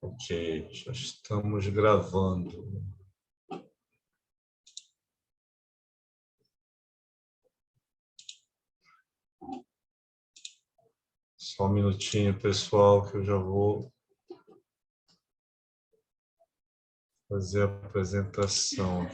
Ok, já estamos gravando. Só um minutinho, pessoal, que eu já vou fazer a apresentação.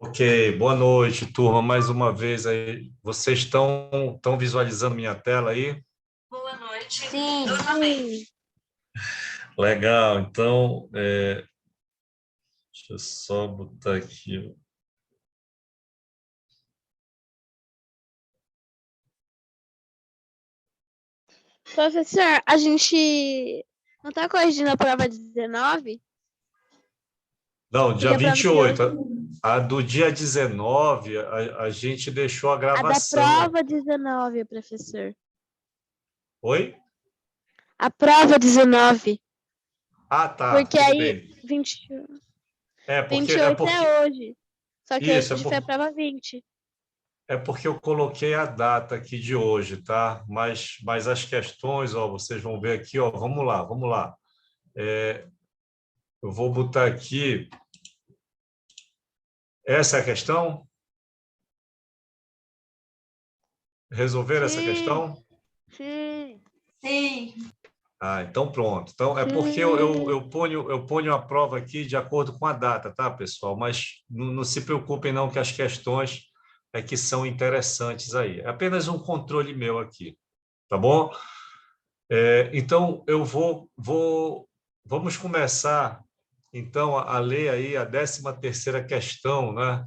Ok, boa noite, turma. Mais uma vez aí. Vocês estão visualizando minha tela aí? Boa noite. Sim. Legal, então, deixa eu só botar aqui. Professor, a gente não tá corrigindo a prova 19? Não, Porque dia a prova de 28. hoje... A do dia 19, a gente deixou a A da gravação. prova 19, professor. Oi? A prova 19. Ah, tá, Porque tudo aí bem. 20, É porque, 28 é hoje. Só que isso, hoje foi a prova 20. é porque eu coloquei a data aqui de hoje, tá? Mas as questões, ó, vocês vão ver aqui, ó, vamos lá, vamos lá. Eu vou botar aqui. Essa é a questão? Resolver essa Sim, questão? sim, Sim. Ah, então pronto. Então, é porque eu ponho a prova aqui de acordo com a data, tá, pessoal? Mas não se preocupem não que as questões é que são interessantes aí. É apenas um controle meu aqui, tá bom? Então, vamos começar, então, a ler aí a 13ª questão, né?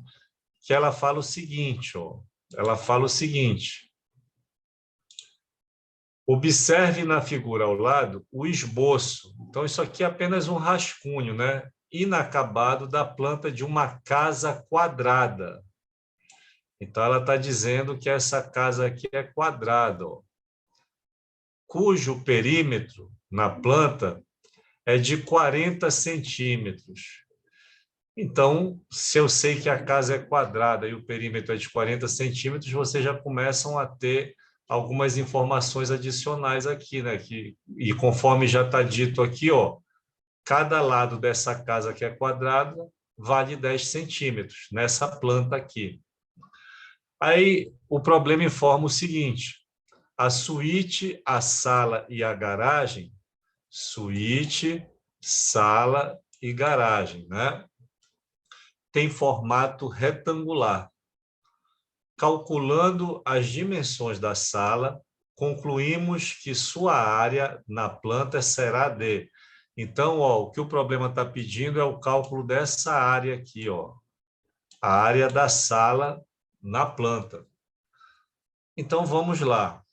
Que ela fala o seguinte, ó. Ela fala o seguinte: observe na figura ao lado o esboço. Então, isso aqui é apenas um rascunho, né? Inacabado da planta de uma casa quadrada. Então, ela está dizendo que essa casa aqui é quadrada, ó, cujo perímetro na planta é de 40 centímetros. Então, se eu sei que a casa é quadrada e o perímetro é de 40 centímetros, vocês já começam a ter algumas informações adicionais aqui, né? E conforme já está dito aqui, ó, cada lado dessa casa que é quadrada vale 10 centímetros nessa planta aqui. Aí o problema informa o seguinte: a suíte, a sala e a garagem, suíte, sala e garagem, né? Tem formato retangular. Calculando as dimensões da sala, concluímos que sua área na planta será de. Então, ó, o que o problema está pedindo é o cálculo dessa área aqui, ó, a área da sala na planta. Então, vamos lá.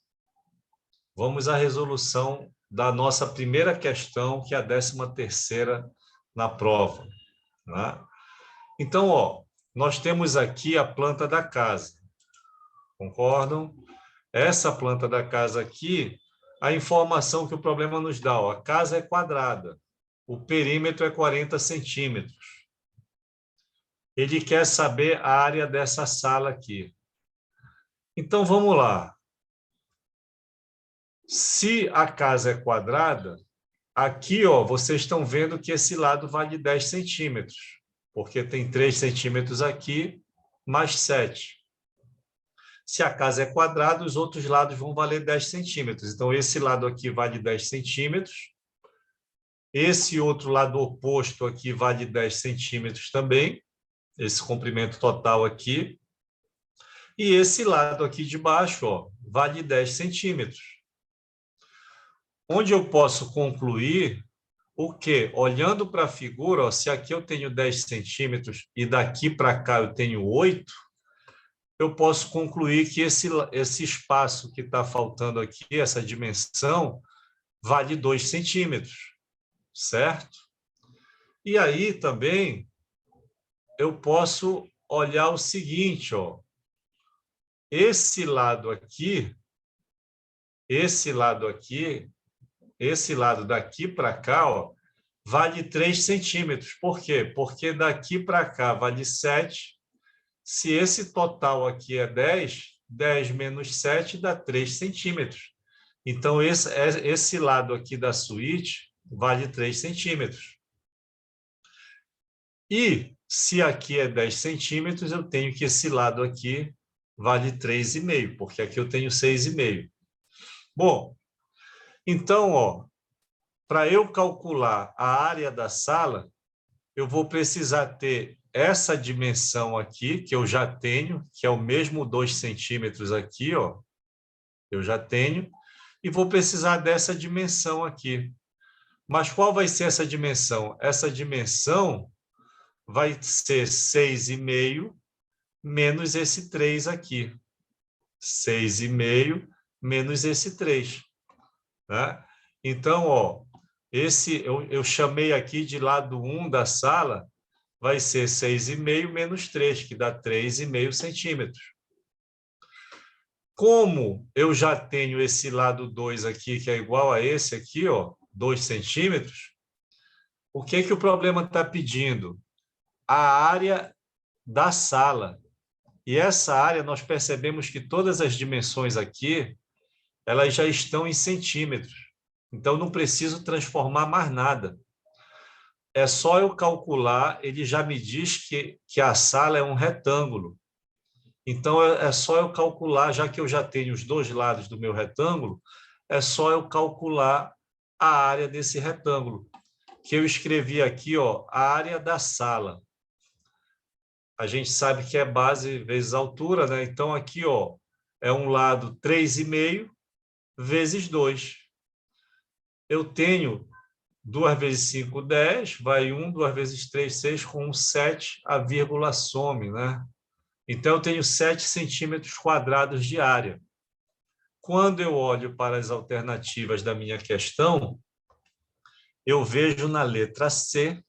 Vamos à resolução da nossa primeira questão, que é a 13ª na prova, né? Então, ó, nós temos aqui a planta da casa. Concordam? Essa planta da casa aqui, a informação que o problema nos dá, ó, a casa é quadrada, o perímetro é 40 centímetros. Ele quer saber a área dessa sala aqui. Então, vamos lá. Se a casa é quadrada, aqui, ó, vocês estão vendo que esse lado vale 10 centímetros, porque tem 3 centímetros aqui, mais 7. Se a casa é quadrada, os outros lados vão valer 10 centímetros. Então, esse lado aqui vale 10 centímetros. Esse outro lado oposto aqui vale 10 centímetros também, esse comprimento total aqui. E esse lado aqui de baixo, ó, vale 10 centímetros. Onde eu posso concluir o quê? Olhando para a figura, ó, se aqui eu tenho 10 centímetros e daqui para cá eu tenho 8, eu posso concluir que esse espaço que está faltando aqui, essa dimensão, vale 2 centímetros, certo? E aí também eu posso olhar o seguinte, ó, esse lado aqui, esse lado aqui, esse lado daqui para cá, ó, vale 3 centímetros. Por quê? Porque daqui para cá vale 7. Se esse total aqui é 10, 10 menos 7 dá 3 centímetros. Então, esse lado aqui da suíte vale 3 centímetros. E se aqui é 10 centímetros, eu tenho que esse lado aqui vale 3,5, porque aqui eu tenho 6,5. Bom, então, ó, para eu calcular a área da sala, eu vou precisar ter essa dimensão aqui, que eu já tenho, que é o mesmo 2 centímetros aqui, ó, eu já tenho, e vou precisar dessa dimensão aqui. Mas qual vai ser essa dimensão? Essa dimensão vai ser 6,5 menos esse 3 aqui. 6,5 menos esse 3. Né? Então, ó, eu chamei aqui de lado 1 da sala, vai ser 6,5 menos 3, que dá 3,5 centímetros. Como eu já tenho esse lado 2 aqui, que é igual a esse aqui, ó, 2 centímetros, o que o problema está pedindo? A área da sala. E essa área, nós percebemos que todas as dimensões aqui, elas já estão em centímetros. Então, não preciso transformar mais nada. É só eu calcular, ele já me diz que a sala é um retângulo. Então, é só eu calcular, já que eu já tenho os dois lados do meu retângulo, é só eu calcular a área desse retângulo, que eu escrevi aqui, ó, a área da sala. A gente sabe que é base vezes altura, né? Então, aqui, ó, é um lado 3,5 vezes 2. Eu tenho 2 vezes 5, 10, vai 1, 2 vezes 3, 6, com 1, 7, a vírgula some, né? Então, eu tenho 7 centímetros quadrados de área. Quando eu olho para as alternativas da minha questão, eu vejo na letra C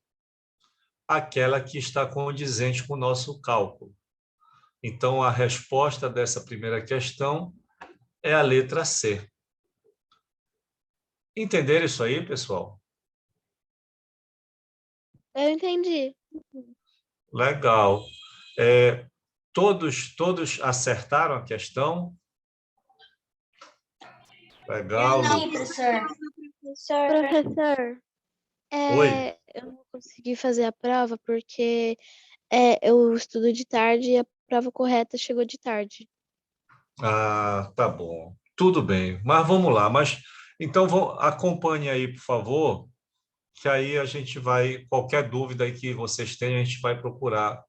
aquela que está condizente com o nosso cálculo. Então, a resposta dessa primeira questão é a letra C. Entenderam isso aí, pessoal? Eu entendi. Legal. Todos acertaram a questão? Legal, Não, Lucas. Professor, Oi. eu não consegui fazer a prova porque eu estudo de tarde e a prova correta chegou de tarde. Ah, tá bom. Tudo bem. Mas vamos lá. Então, acompanhe aí, por favor, que aí a gente vai, qualquer dúvida aí que vocês tenham, a gente vai procurar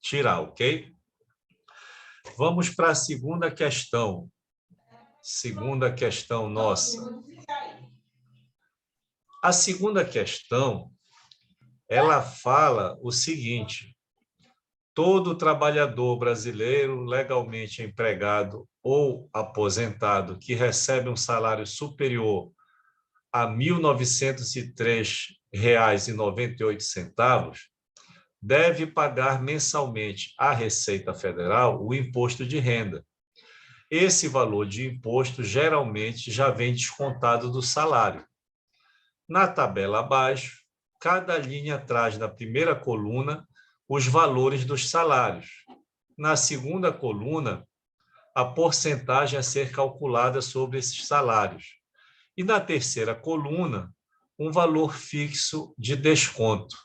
tirar, ok? Vamos para a segunda questão. Segunda questão nossa. A segunda questão, ela fala o seguinte: todo trabalhador brasileiro legalmente empregado ou aposentado que recebe um salário superior a R$ 1.903,98 deve pagar mensalmente à Receita Federal o imposto de renda. Esse valor de imposto geralmente já vem descontado do salário. Na tabela abaixo, cada linha traz na primeira coluna os valores dos salários. Na segunda coluna, a porcentagem a ser calculada sobre esses salários. E na terceira coluna, um valor fixo de desconto.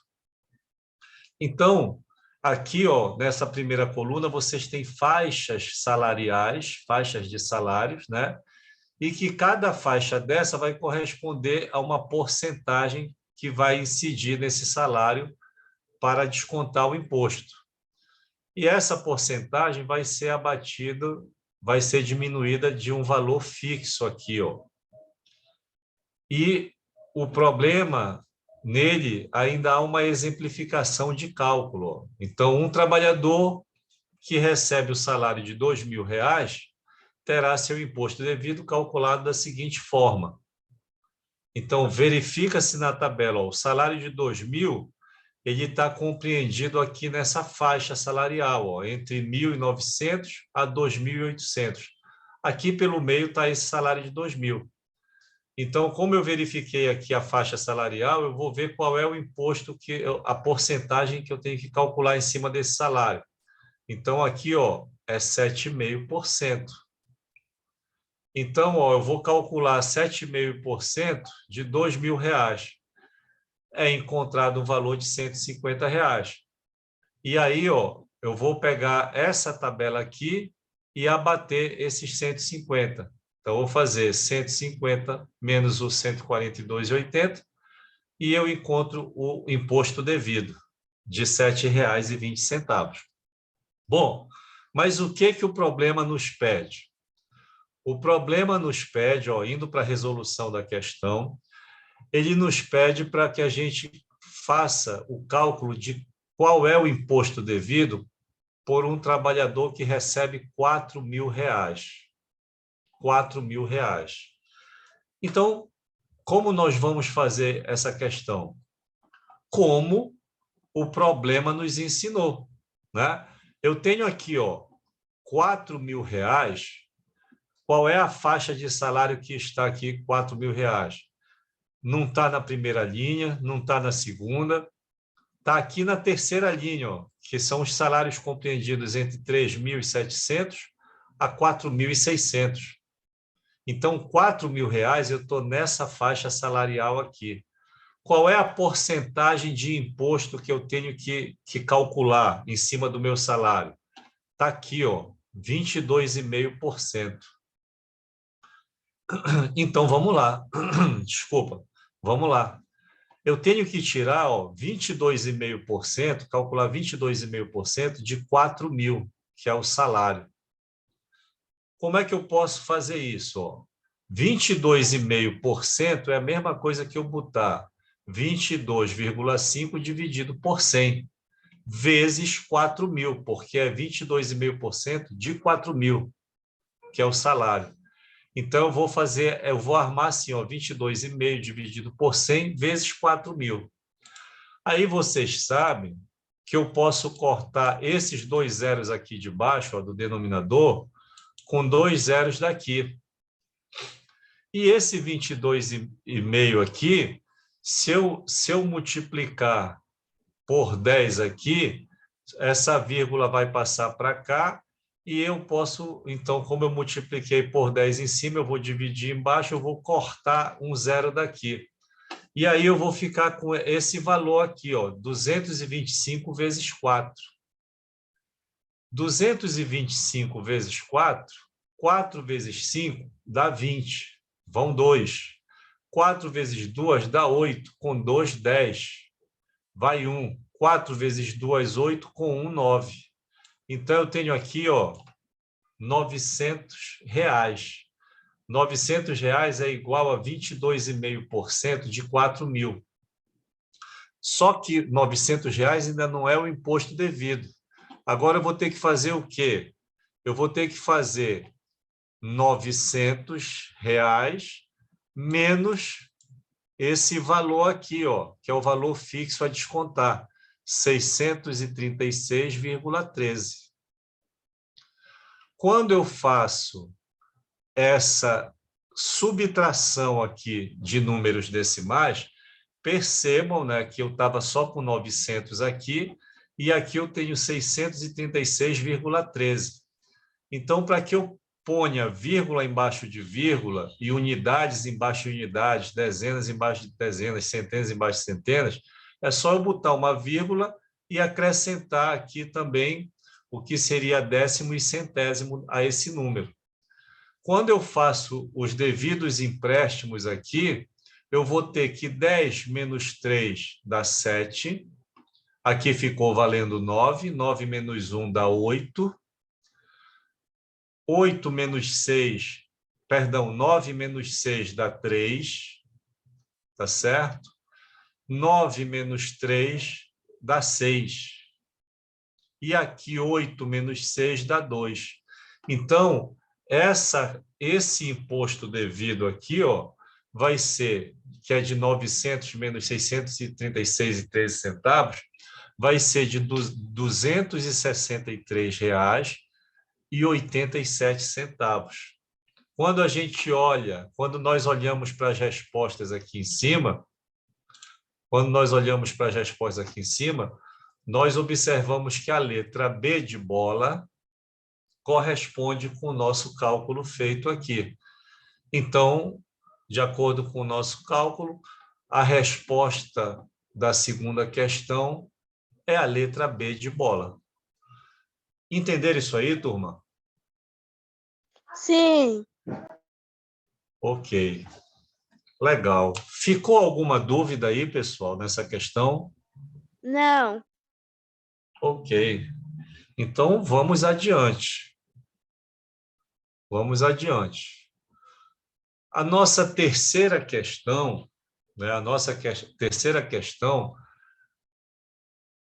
Então, aqui, ó, nessa primeira coluna, vocês têm faixas salariais, faixas de salários, né? E que cada faixa dessa vai corresponder a uma porcentagem que vai incidir nesse salário para descontar o imposto. E essa porcentagem vai ser abatida, vai ser diminuída de um valor fixo aqui, ó. E o problema nele ainda há uma exemplificação de cálculo, ó. Então, um trabalhador que recebe o salário de R$ 2.000 terá seu imposto devido calculado da seguinte forma. Então, verifica-se na tabela, ó, o salário de 2.000, ele está compreendido aqui nessa faixa salarial, ó, entre 1.900 a 2.800. Aqui pelo meio está esse salário de 2.000. Então, como eu verifiquei aqui a faixa salarial, eu vou ver qual é o imposto, a porcentagem que eu tenho que calcular em cima desse salário. Então, aqui ó, é 7,5%. Então, ó, eu vou calcular 7,5% de R$ 2.000. É encontrado um valor de R$ 150. E aí, ó, eu vou pegar essa tabela aqui e abater esses 150. Então, eu vou fazer 150 menos os 142,80 e eu encontro o imposto devido de R$ 7,20. Bom, mas o que o problema nos pede? O problema nos pede, ó, indo para a resolução da questão, ele nos pede para que a gente faça o cálculo de qual é o imposto devido por um trabalhador que recebe R$ 4.000. R$ 4.000. Então, como nós vamos fazer essa questão? Como o problema nos ensinou, né? Eu tenho aqui, ó, R$ 4.000. Qual é a faixa de salário que está aqui, R$ 4.000? Não está na primeira linha, não está na segunda, está aqui na terceira linha, ó, que são os salários compreendidos entre 3.700 a 4.600. Então, R$ 4.000 eu estou nessa faixa salarial aqui. Qual é a porcentagem de imposto que eu tenho que calcular em cima do meu salário? Está aqui, ó, 22,5%. Então, vamos lá. Desculpa, vamos lá. Eu tenho que tirar, ó, 22,5%, calcular 22,5% de 4.000, que é o salário. Como é que eu posso fazer isso? Ó? 22,5% é a mesma coisa que eu botar 22,5 dividido por 100, vezes 4.000, porque é 22,5% de 4.000, que é o salário. Então, eu vou armar assim, ó, 22,5 dividido por 100 vezes 4.000. Aí vocês sabem que eu posso cortar esses dois zeros aqui de baixo, ó, do denominador, com dois zeros daqui. E esse 22,5 aqui, se eu multiplicar por 10 aqui, essa vírgula vai passar para cá, e eu posso, então, como eu multipliquei por 10 em cima, eu vou dividir embaixo, eu vou cortar um zero daqui. E aí eu vou ficar com esse valor aqui, ó, 225 vezes 4. 225 vezes 4, 4 vezes 5 dá 20, vão 2. 4 vezes 2 dá 8, com 2, 10, vai 1. 4 vezes 2, 8, com 1, 9. Então, eu tenho aqui, ó, R$ 900. R$ 900 é igual a 22,5% de 4.000. Só que R$ 900 ainda não é o imposto devido. Agora eu vou ter que fazer o quê? Eu vou ter que fazer R$ 900 menos esse valor aqui, ó, que é o valor fixo a descontar, 636,13. Quando eu faço essa subtração aqui de números decimais, percebam, né, que eu estava só com 900 aqui, e aqui eu tenho 636,13. Então, para que eu ponha vírgula embaixo de vírgula e unidades embaixo de unidades, dezenas embaixo de dezenas, centenas embaixo de centenas, é só eu botar uma vírgula e acrescentar aqui também o que seria décimo e centésimo a esse número. Quando eu faço os devidos empréstimos aqui, eu vou ter que 10 menos 3 dá 7. Aqui ficou valendo 9. 9 menos 1 dá 8. 8 menos 6, perdão, 9 menos 6 dá 3. Tá certo? 9 menos 3 dá 6. E aqui 8 menos 6 dá 2. Então, esse imposto devido aqui, ó, vai ser, que é de 900 menos 636,13 centavos, vai ser de R$ 263,87. quando nós olhamos para as respostas aqui em cima, nós observamos que a letra B de bola corresponde com o nosso cálculo feito aqui. Então, de acordo com o nosso cálculo, a resposta da segunda questão é a letra B de bola. Entenderam isso aí, turma? Sim. Ok. Legal. Ficou alguma dúvida aí, pessoal, nessa questão? Não. Ok. Então, vamos adiante. Vamos adiante. A nossa terceira questão, né, terceira questão,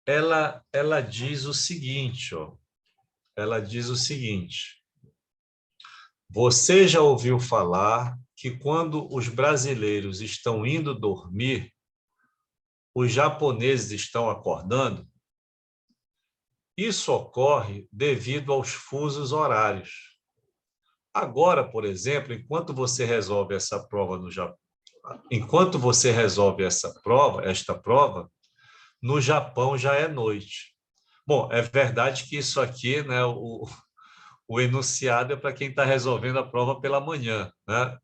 ela diz o seguinte, ó. Ela diz o seguinte: você já ouviu falar que quando os brasileiros estão indo dormir, os japoneses estão acordando? Isso ocorre devido aos fusos horários. Agora, por exemplo, enquanto você resolve esta prova, no Japão já é noite. Bom, é verdade que isso aqui, né, o enunciado é para quem está resolvendo a prova pela manhã, né?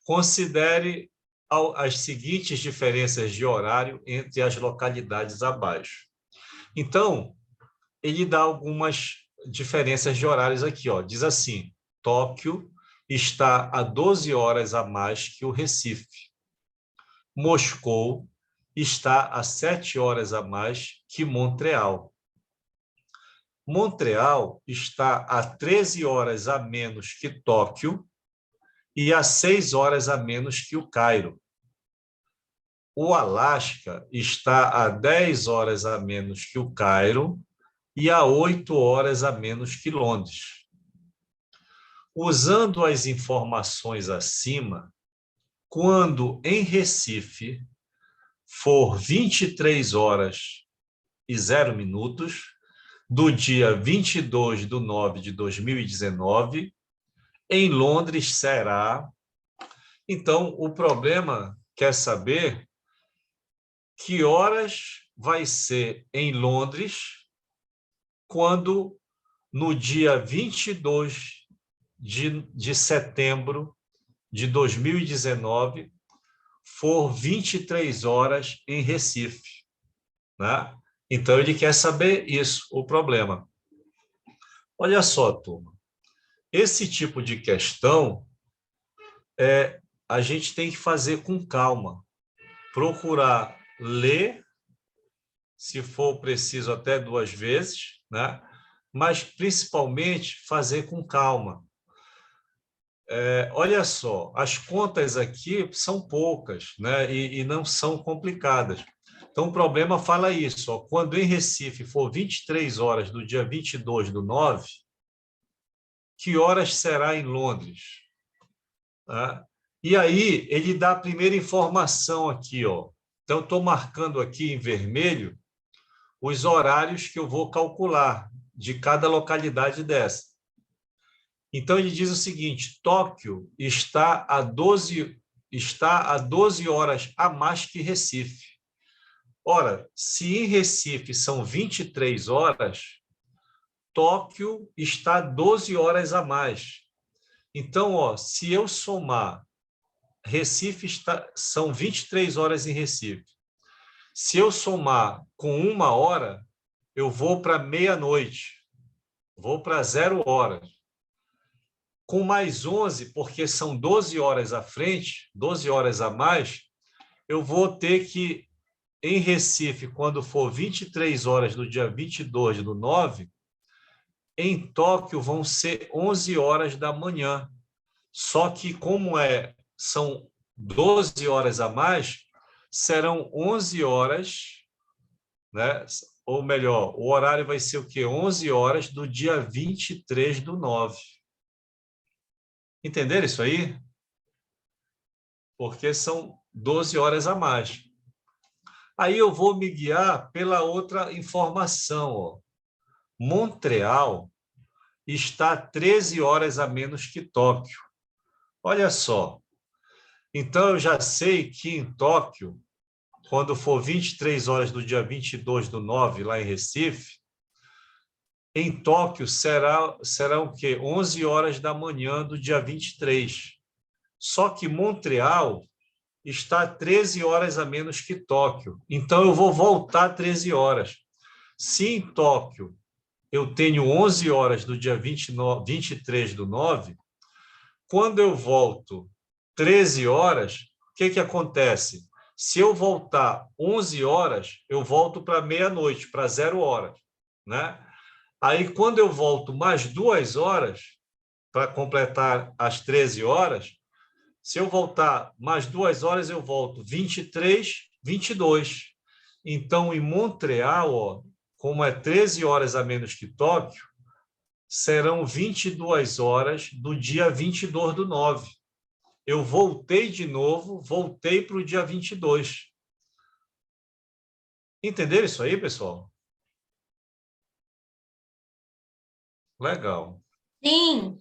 Considere as seguintes diferenças de horário entre as localidades abaixo. Então, ele dá algumas diferenças de horários aqui, ó. Diz assim: Tóquio está a 12 horas a mais que o Recife. Moscou está a 7 horas a mais que Montreal. Montreal está a 13 horas a menos que Tóquio e a 6 horas a menos que o Cairo. O Alasca está a 10 horas a menos que o Cairo e a 8 horas a menos que Londres. Usando as informações acima, quando em Recife for 23 horas e 0 minutos, do dia 22/9 de 2019, em Londres será... Então, o problema quer saber que horas vai ser em Londres quando no dia 22 de setembro de 2019 for 23 horas em Recife, né? Então, ele quer saber isso, o problema. Olha só, turma, esse tipo de questão a gente tem que fazer com calma, procurar ler, se for preciso até 2 vezes, né? Mas principalmente fazer com calma. Olha só, as contas aqui são poucas, né? E não são complicadas. Então, o problema fala isso, ó, quando em Recife for 23 horas do dia 22/9, que horas será em Londres? Tá? E aí, ele dá a primeira informação aqui, ó. Então, estou marcando aqui em vermelho os horários que eu vou calcular de cada localidade dessa. Então, ele diz o seguinte: Tóquio está a 12 horas a mais que Recife. Ora, se em Recife são 23 horas, Tóquio está 12 horas a mais. Então, ó, se eu somar, são 23 horas em Recife. Se eu somar com 1 hora, eu vou para meia-noite, vou para 0 horas. Com mais 11, porque são 12 horas à frente, 12 horas a mais, eu vou ter que, em Recife, quando for 23 horas do dia 22/9, em Tóquio vão ser 11 horas da manhã. Só que, como são 12 horas a mais, serão 11 horas, né? Ou melhor, o horário vai ser o quê? 11 horas do dia 23/9. Entenderam isso aí? Porque são 12 horas a mais. Aí eu vou me guiar pela outra informação, ó. Montreal está 13 horas a menos que Tóquio. Olha só. Então, eu já sei que em Tóquio, quando for 23 horas do dia 22/9, lá em Recife, em Tóquio será o quê? 11 horas da manhã do dia 23. Só que Montreal está 13 horas a menos que Tóquio. Então, eu vou voltar 13 horas. Se em Tóquio eu tenho 11 horas do dia 23/9, quando eu volto 13 horas, o que acontece? Se eu voltar 11 horas, eu volto para meia-noite, para 0 horas, né? Aí, quando eu volto mais 2 horas, para completar as 13 horas, se eu voltar mais 2 horas, eu volto 23, 22. Então, em Montreal, ó, como é 13 horas a menos que Tóquio, serão 22 horas do dia 22/9. Eu voltei de novo, voltei para o dia 22. Entenderam isso aí, pessoal? Legal, Sim.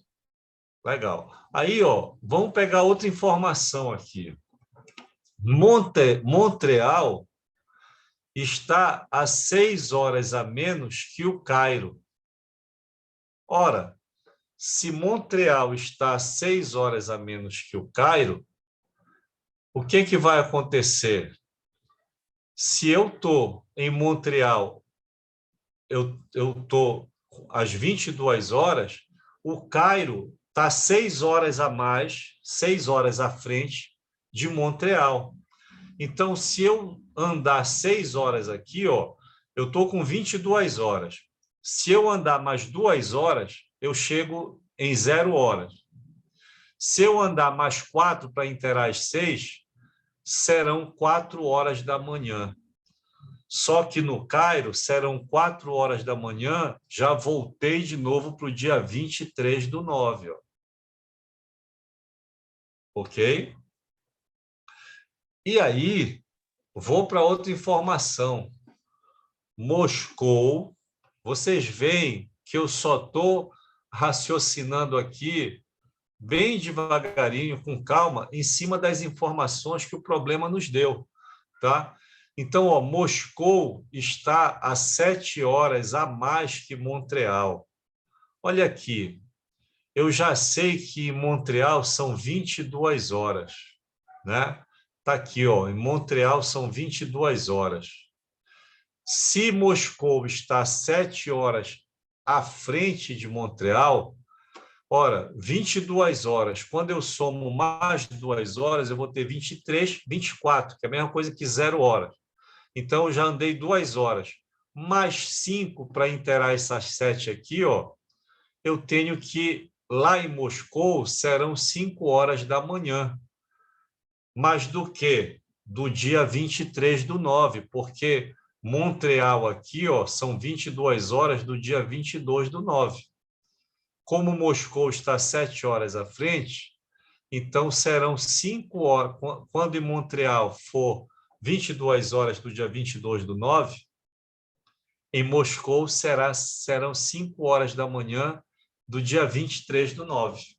legal. Aí, ó, vamos pegar outra informação aqui. Montreal está a 6 horas a menos que o Cairo. Ora, se Montreal está a 6 horas a menos que o Cairo, o que vai acontecer? Se eu estou em Montreal, eu estou às 22 horas, o Cairo está 6 horas a mais, 6 horas à frente de Montreal. Então, se eu andar 6 horas aqui, ó, eu estou com 22 horas. Se eu andar mais 2 horas, eu chego em 0 horas. Se eu andar mais 4 para inteirar as 6, serão 4 horas da manhã. Só que no Cairo serão 4 horas da manhã, já voltei de novo para o dia 23/9. Ó. Ok? E aí, vou para outra informação. Moscou, vocês veem que eu só estou raciocinando aqui bem devagarinho, com calma, em cima das informações que o problema nos deu, tá? Então, ó, Moscou está a 7 horas a mais que Montreal. Olha aqui, eu já sei que em Montreal são 22 horas, né? Tá aqui, ó, em Montreal são 22 horas. Se Moscou está 7 horas à frente de Montreal, ora, 22 horas, quando eu somo mais 2 horas, eu vou ter 23, 24, que é a mesma coisa que 0 horas. Então, eu já andei 2 horas. Mais 5 para inteirar essas 7 aqui, ó, eu tenho que, lá em Moscou, serão 5 horas da manhã. Mas do que? Do dia 23/9, porque Montreal aqui, ó, são 22 horas do dia 22/9. Como Moscou está 7 horas à frente, então serão 5 horas. Quando em Montreal for 22 horas do dia 22/9, em Moscou serão 5 horas da manhã do dia 23/9.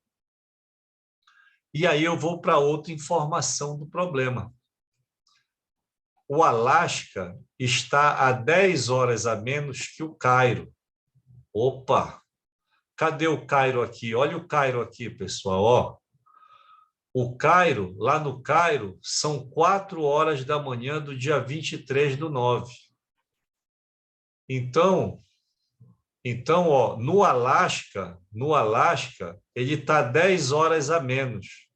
E aí eu vou para outra informação do problema. O Alasca está a 10 horas a menos que o Cairo. Opa! Cadê o Cairo aqui? Olha o Cairo aqui, pessoal. Ó. O Cairo, lá no Cairo, são 4 horas da manhã do dia 23/9. Então, ó, no Alasca, ele está 10 horas a menos.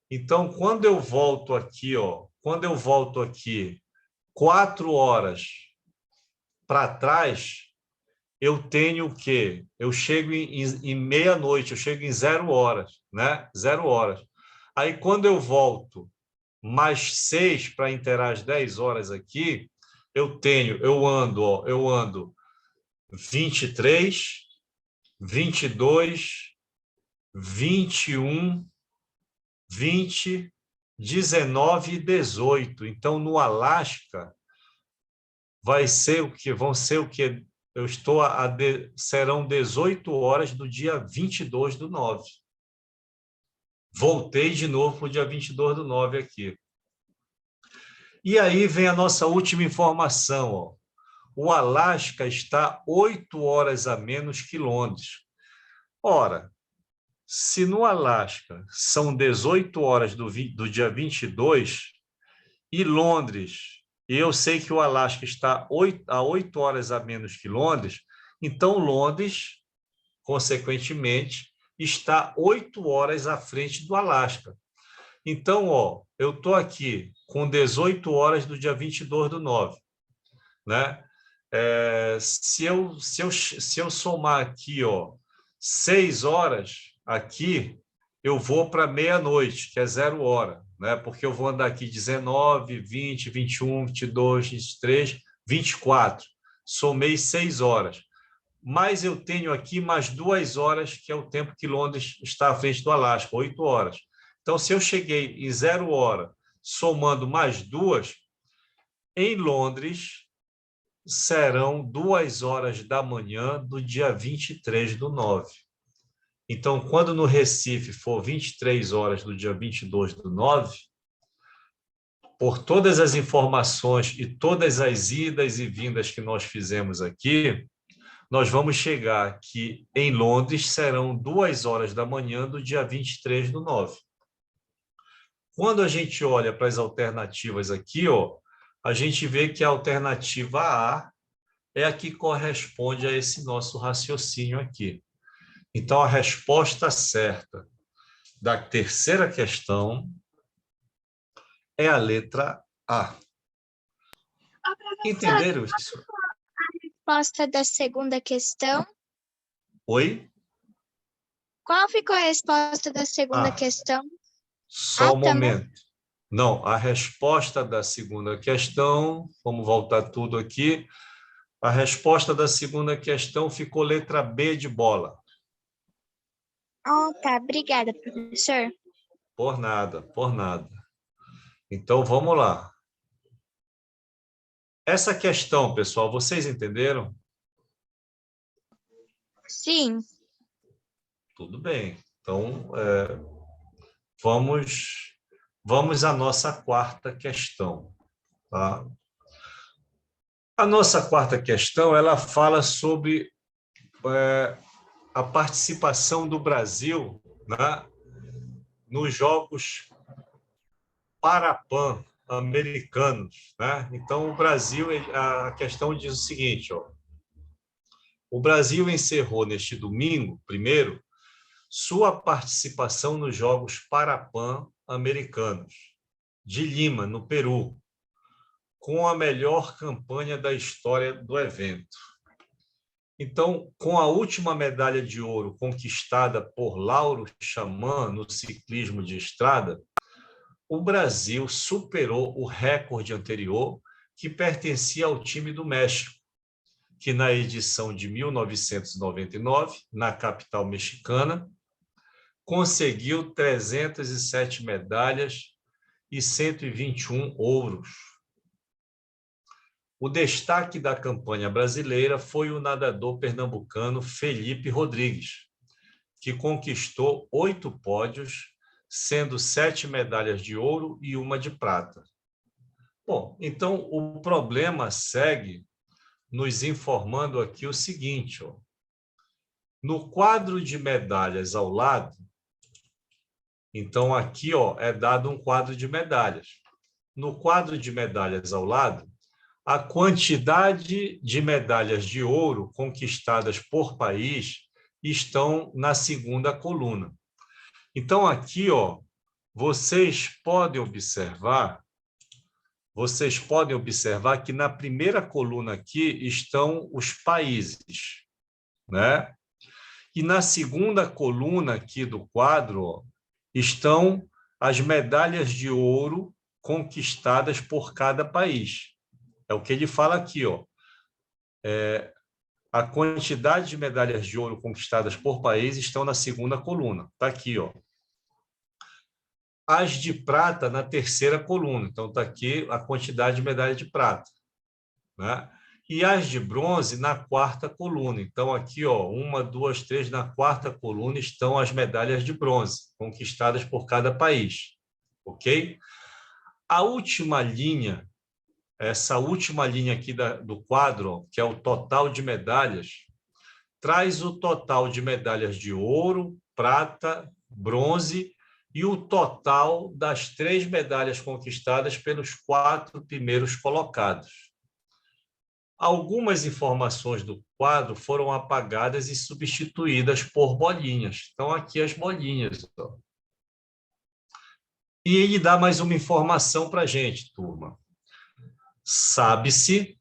Então, quando eu volto aqui, ó, 4 horas para trás, eu tenho o quê? Eu chego em meia-noite, eu chego em 0 horas, né? 0 horas. Aí, quando eu volto mais 6 para inteirar as 10 horas aqui, eu ando 23, 22, 21, 20, 19 e 18. Então, no Alasca, vão ser o que? Serão 18 horas do dia 22/9. Voltei de novo para o dia 22/9 aqui. E aí vem a nossa última informação. Ó. O Alasca está 8 horas a menos que Londres. Ora, se no Alasca são 18 horas do dia 22 e Londres, e eu sei que o Alasca está a 8 horas a menos que Londres, então Londres, consequentemente, está 8 horas à frente do Alasca. Então, ó, eu estou aqui com 18 horas do dia 22/9, né? Se eu somar aqui, ó, 6 horas aqui, eu vou para meia-noite, que é 0 hora, né? Porque eu vou andar aqui 19, 20, 21, 22, 23, 24. Somei 6 horas. Mas eu tenho aqui mais 2 horas, que é o tempo que Londres está à frente do Alasca, 8 horas. Então, se eu cheguei em 0 hora, somando mais 2, em Londres serão 2 horas da manhã do dia 23/9. Então, quando no Recife for 23 horas do dia 22/9, por todas as informações e todas as idas e vindas que nós fizemos aqui, nós vamos chegar que em Londres serão 2 horas da manhã do dia 23/9. Quando a gente olha para as alternativas aqui, ó, a gente vê que a alternativa A é a que corresponde a esse nosso raciocínio aqui. Então, a resposta certa da terceira questão é a letra A. Entenderam isso? Resposta da segunda questão. Oi? Qual ficou a resposta da segunda questão? Só um também. momento. Não, a resposta da segunda questão, vamos voltar tudo aqui. A resposta da segunda questão ficou letra B de bola. Oh, tá. Obrigada, professor. Por nada, por nada. Então, vamos lá. Essa questão, pessoal, vocês entenderam? Sim. Tudo bem. Então, vamos à nossa quarta questão. Tá? A nossa quarta questão, ela fala sobre a participação do Brasil, né, nos Jogos Parapan americanos. Né? Então, o Brasil, a questão diz o seguinte, ó, o Brasil encerrou neste domingo, primeiro, sua participação nos Jogos Parapan americanos, de Lima, no Peru, com a melhor campanha da história do evento. Então, com a última medalha de ouro conquistada por Lauro Xamã no ciclismo de estrada, o Brasil superou o recorde anterior, que pertencia ao time do México, que na edição de 1999, na capital mexicana, conseguiu 307 medalhas e 121 ouros. O destaque da campanha brasileira foi o nadador pernambucano Felipe Rodrigues, que conquistou 8 pódios, sendo 7 medalhas de ouro e 1 de prata. Bom, então o problema segue nos informando aqui o seguinte, ó. No quadro de medalhas ao lado, então aqui, ó, é dado um quadro de medalhas. No quadro de medalhas ao lado, a quantidade de medalhas de ouro conquistadas por país estão na segunda coluna. Então, aqui, ó, vocês podem observar que na primeira coluna aqui estão os países, né? E na segunda coluna aqui do quadro, ó, estão as medalhas de ouro conquistadas por cada país. É o que ele fala aqui, ó. A quantidade de medalhas de ouro conquistadas por país estão na segunda coluna. Está aqui, ó. As de prata na terceira coluna. Então, está aqui a quantidade de medalha de prata. Né? e as de bronze na quarta coluna. Então, aqui, ó, 1, 2, 3, na quarta coluna estão as medalhas de bronze, conquistadas por cada país, ok? A última linha, essa última linha aqui do quadro, ó, que é o total de medalhas, traz o total de medalhas de ouro, prata, bronze e o total das 3 medalhas conquistadas pelos 4 primeiros colocados. Algumas informações do quadro foram apagadas e substituídas por bolinhas. Então, aqui as bolinhas. Ó. E ele dá mais uma informação para a gente, turma. Sabe-se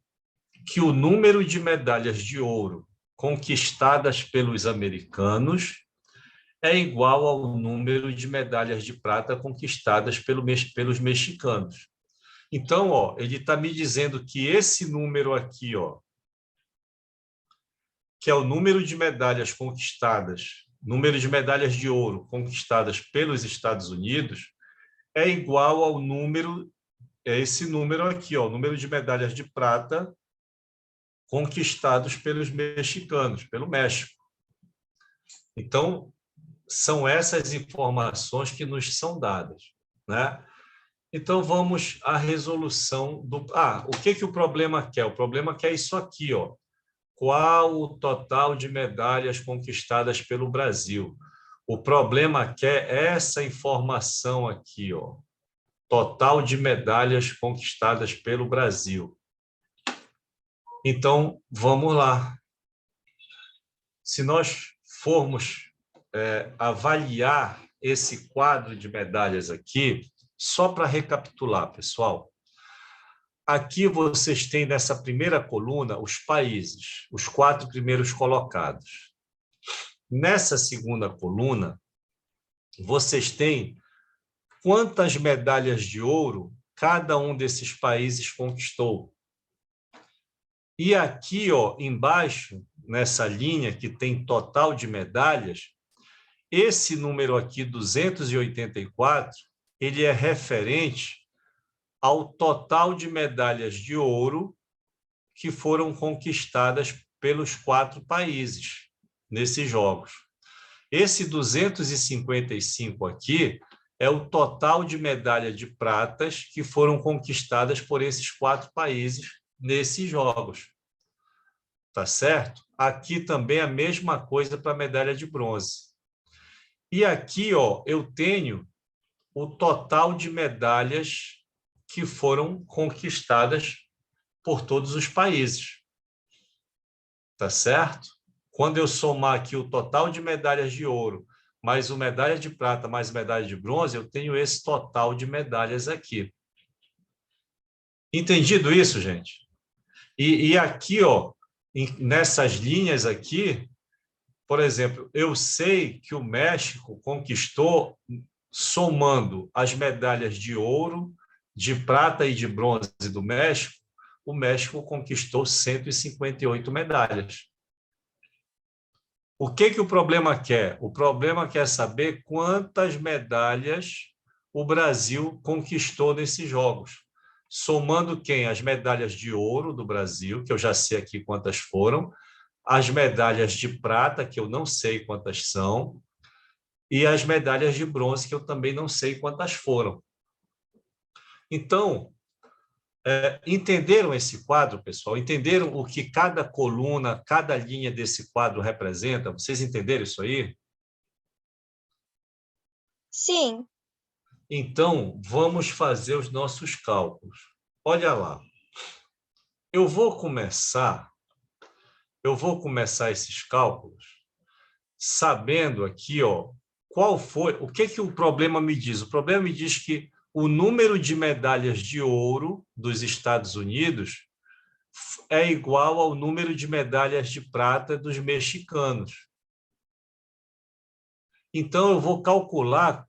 que o número de medalhas de ouro conquistadas pelos americanos é igual ao número de medalhas de prata conquistadas pelos mexicanos. Então, ó, ele está me dizendo que esse número aqui, ó, que é o número de medalhas conquistadas, número de medalhas de ouro conquistadas pelos Estados Unidos, é igual ao número, é esse número aqui, ó, o número de medalhas de prata conquistados pelos mexicanos, pelo México. Então, são essas informações que nos são dadas, né? Então, vamos à resolução do... o que o problema quer? O problema quer isso aqui, ó. Qual o total de medalhas conquistadas pelo Brasil? O problema quer essa informação aqui, ó. Total de medalhas conquistadas pelo Brasil. Então, vamos lá. Se nós formos avaliar esse quadro de medalhas aqui, só para recapitular, pessoal, aqui vocês têm nessa primeira coluna os países, os 4 primeiros colocados. Nessa segunda coluna, vocês têm quantas medalhas de ouro cada um desses países conquistou. E aqui, ó, embaixo, nessa linha que tem total de medalhas, esse número aqui, 284, ele é referente ao total de medalhas de ouro que foram conquistadas pelos 4 países nesses jogos. Esse 255 aqui é o total de medalha de pratas que foram conquistadas por esses 4 países nesses jogos. Tá certo? Aqui também a mesma coisa para a medalha de bronze. E aqui, ó, eu tenho o total de medalhas que foram conquistadas por todos os países. Tá certo? Quando eu somar aqui o total de medalhas de ouro, mais o medalha de prata, mais medalha de bronze, eu tenho esse total de medalhas aqui. Entendido isso, gente? E aqui, ó, nessas linhas aqui, por exemplo, eu sei que o México conquistou, somando as medalhas de ouro, de prata e de bronze do México, o México conquistou 158 medalhas. O que o problema quer? O problema quer saber quantas medalhas o Brasil conquistou nesses jogos. Somando quem? As medalhas de ouro do Brasil, que eu já sei aqui quantas foram, as medalhas de prata, que eu não sei quantas são, e as medalhas de bronze, que eu também não sei quantas foram. Então, entenderam esse quadro, pessoal? Entenderam o que cada coluna, cada linha desse quadro representa? Vocês entenderam isso aí? Sim. Então, vamos fazer os nossos cálculos. Olha lá. Eu vou começar esses cálculos sabendo aqui, ó, qual foi, o que o problema me diz? O problema me diz que o número de medalhas de ouro dos Estados Unidos é igual ao número de medalhas de prata dos mexicanos. Então, eu vou calcular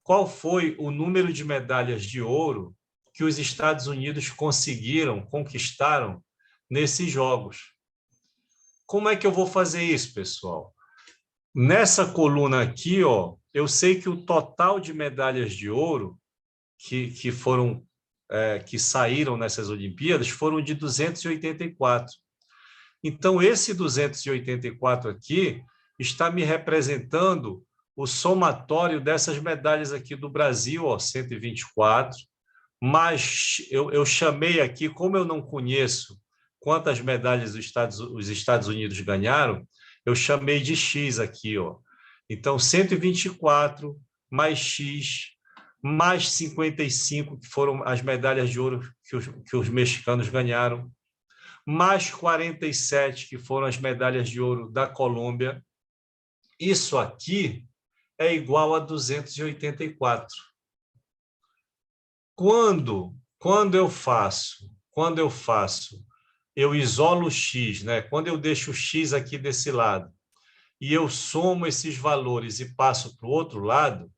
qual foi o número de medalhas de ouro que os Estados Unidos conquistaram nesses jogos. Como é que eu vou fazer isso, pessoal? Nessa coluna aqui, ó, eu sei que o total de medalhas de ouro que foram que saíram nessas Olimpíadas foram de 284. Então, esse 284 aqui está me representando o somatório dessas medalhas aqui do Brasil, ó, 124, mas eu chamei aqui, como eu não conheço quantas medalhas os Estados Unidos ganharam, eu chamei de X aqui, ó. Então, 124 mais X, mais 55, que foram as medalhas de ouro que os mexicanos ganharam, mais 47, que foram as medalhas de ouro da Colômbia. Isso aqui é igual a 284. Quando eu faço, eu isolo o X, né? Quando eu deixo o X aqui desse lado e eu somo esses valores e passo para o outro lado,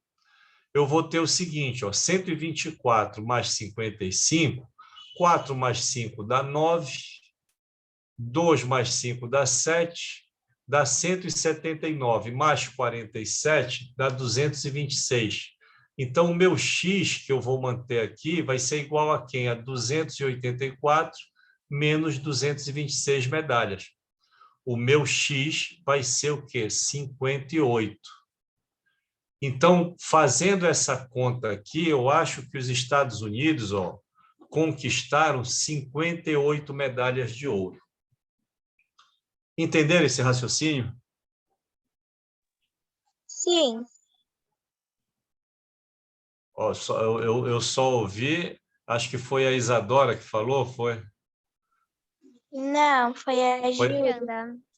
eu vou ter o seguinte, ó, 124 mais 55, 4 mais 5 dá 9, 2 mais 5 dá 7, dá 179, mais 47 dá 226. Então, o meu X que eu vou manter aqui vai ser igual a quem? A 284 menos 226 medalhas. O meu X vai ser o quê? 58. Então, fazendo essa conta aqui, eu acho que os Estados Unidos, ó, conquistaram 58 medalhas de ouro. Entenderam esse raciocínio? Sim. Ó, eu só ouvi, acho que foi a Isadora que falou, foi? Não, foi a Foi, Júlia.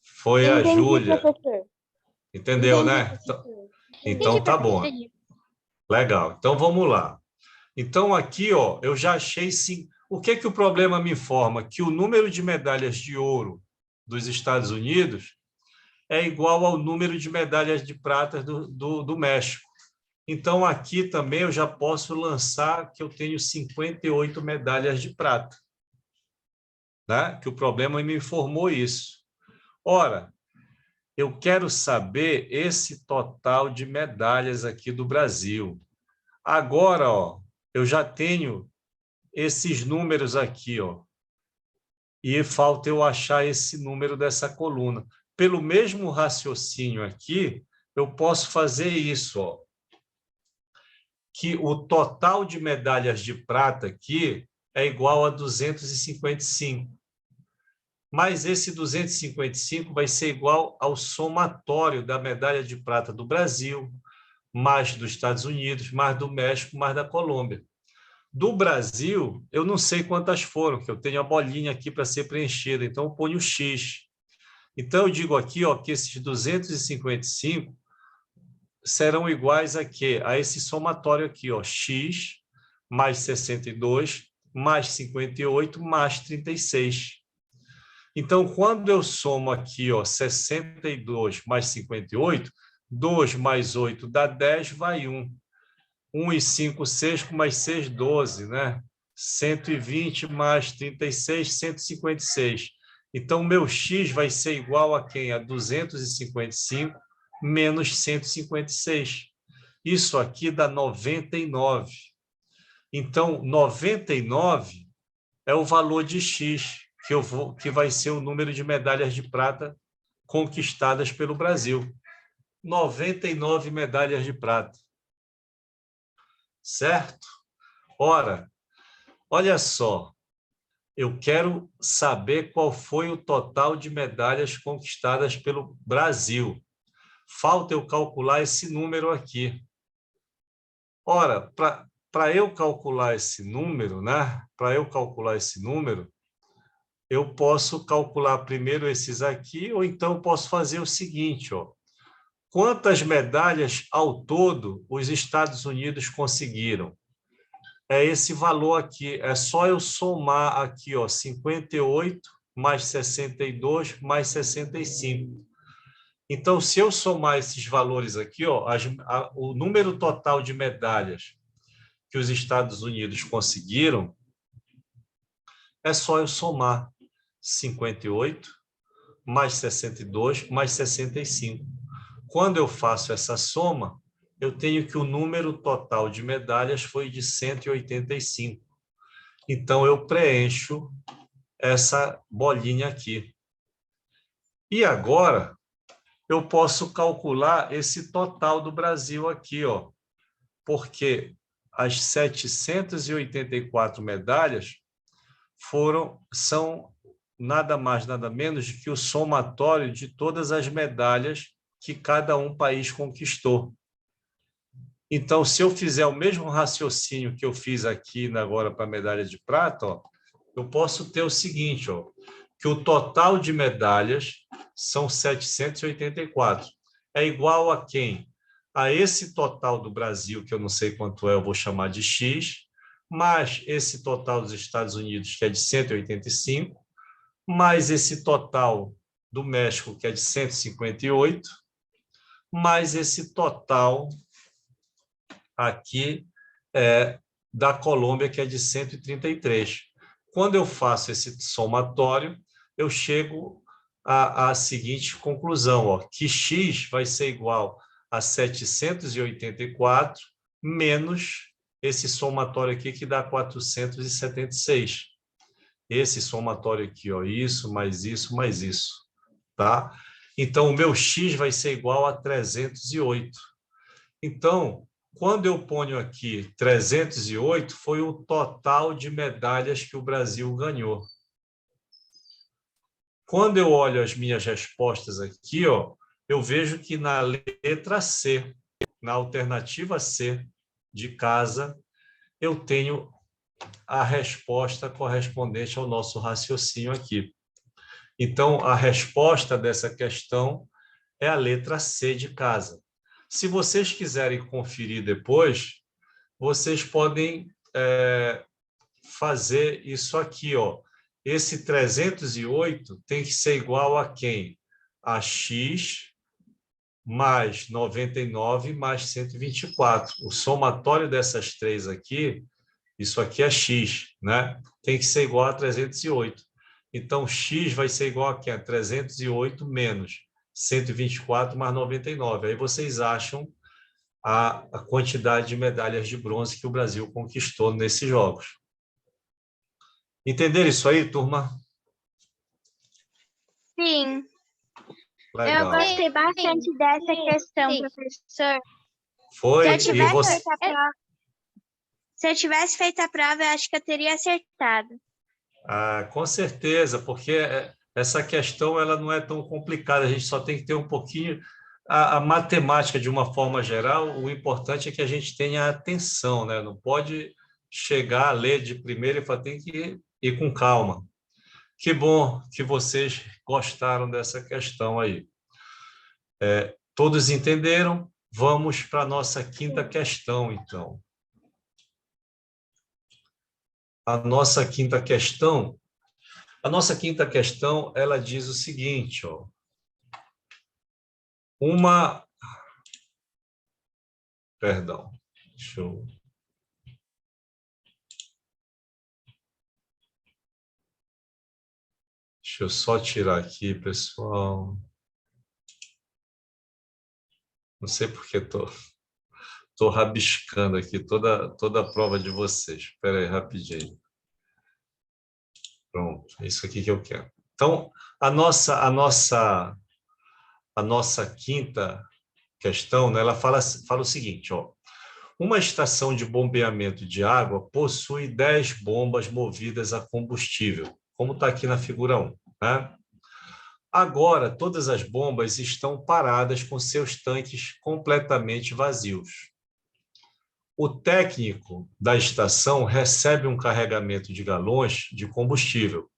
foi a Entendi, Júlia. professor. Entendeu, Entendi, né? professor. Então tá bom. Entendi. Legal. Então vamos lá. Então aqui, ó, eu já achei sim. O que o problema me informa? Que o número de medalhas de ouro dos Estados Unidos é igual ao número de medalhas de prata do México. Então, aqui também eu já posso lançar que eu tenho 58 medalhas de prata. Né? Que o problema me informou isso. Ora, eu quero saber esse total de medalhas aqui do Brasil. Agora, ó, eu já tenho esses números aqui, ó, e falta eu achar esse número dessa coluna. Pelo mesmo raciocínio aqui, eu posso fazer isso, ó, que o total de medalhas de prata aqui é igual a 255. Mas esse 255 vai ser igual ao somatório da medalha de prata do Brasil, mais dos Estados Unidos, mais do México, mais da Colômbia. Do Brasil, eu não sei quantas foram, que eu tenho a bolinha aqui para ser preenchida, então eu ponho o X. Então, eu digo aqui, ó, que esses 255 serão iguais a quê? A esse somatório aqui, ó, X mais 62, mais 58, mais 36. Então, quando eu somo aqui, ó, 62 mais 58, 2 mais 8 dá 10, vai 1. 1 e 5, 6, mais 6, 12, né? 120 mais 36, 156. Então, meu X vai ser igual a quem? A 255 menos 156. Isso aqui dá 99. Então, 99 é o valor de X que vai ser o número de medalhas de prata conquistadas pelo Brasil. 99 medalhas de prata. Certo? Ora, olha só, eu quero saber qual foi o total de medalhas conquistadas pelo Brasil. Falta eu calcular esse número aqui. Ora, para eu calcular esse número, né? Para eu calcular esse número, eu posso calcular primeiro esses aqui, ou então posso fazer o seguinte, ó. Quantas medalhas ao todo os Estados Unidos conseguiram? É esse valor aqui, é só eu somar aqui, ó, 58 mais 62 mais 65. Então, se eu somar esses valores aqui, ó, o número total de medalhas que os Estados Unidos conseguiram, é só eu somar 58 mais 62 mais 65. Quando eu faço essa soma, eu tenho que o número total de medalhas foi de 185. Então, eu preencho essa bolinha aqui. E agora, eu posso calcular esse total do Brasil aqui, ó, porque as 784 medalhas são nada mais, nada menos do que o somatório de todas as medalhas que cada país conquistou. Então, se eu fizer o mesmo raciocínio que eu fiz aqui agora para a medalha de prata, ó, eu posso ter o seguinte, ó, que o total de medalhas são 784. É igual a quem? A esse total do Brasil, que eu não sei quanto é, eu vou chamar de X, mais esse total dos Estados Unidos, que é de 185, mais esse total do México, que é de 158, mais esse total aqui da Colômbia, que é de 133. Quando eu faço esse somatório, eu chego à seguinte conclusão, ó, que X vai ser igual a 784 menos esse somatório aqui, que dá 476. Esse somatório aqui, ó, isso, mais isso, tá? Então, o meu X vai ser igual a 308. Então, quando eu ponho aqui 308, foi o total de medalhas que o Brasil ganhou. Quando eu olho as minhas respostas aqui, ó, eu vejo que na letra C, na alternativa C de casa, eu tenho a resposta correspondente ao nosso raciocínio aqui. Então, a resposta dessa questão é a letra C de casa. Se vocês quiserem conferir depois, vocês podem fazer isso aqui, ó. Esse 308 tem que ser igual a quem? A X mais 99 mais 124. O somatório dessas três aqui, isso aqui é X, né? Tem que ser igual a 308. Então, X vai ser igual a quê? A 308 menos 124 mais 99. Aí vocês acham a quantidade de medalhas de bronze que o Brasil conquistou nesses Jogos. Entenderam isso aí, turma? Sim. Legal. Eu gostei bastante dessa questão, professor. Foi, Se eu tivesse feito a prova, eu acho que eu teria acertado. Com certeza, porque essa questão ela não é tão complicada, a gente só tem que ter um pouquinho... A matemática, de uma forma geral, o importante é que a gente tenha atenção, né? Não pode chegar a ler de primeira e falar, tem que ir com calma. Que bom que vocês gostaram dessa questão aí. Todos entenderam? Vamos para a nossa quinta questão, então. A nossa quinta questão, ela diz o seguinte, ó. Perdão, deixa eu só tirar aqui, pessoal. Não sei porque estou rabiscando aqui toda a prova de vocês. Espera aí, rapidinho. Pronto, é isso aqui que eu quero. Então, a nossa quinta questão, né, ela fala o seguinte, ó. Uma estação de bombeamento de água possui 10 bombas movidas a combustível, como está aqui na figura 1, né? Agora, todas as bombas estão paradas com seus tanques completamente vazios. O técnico da estação recebe um carregamento de galões de combustível,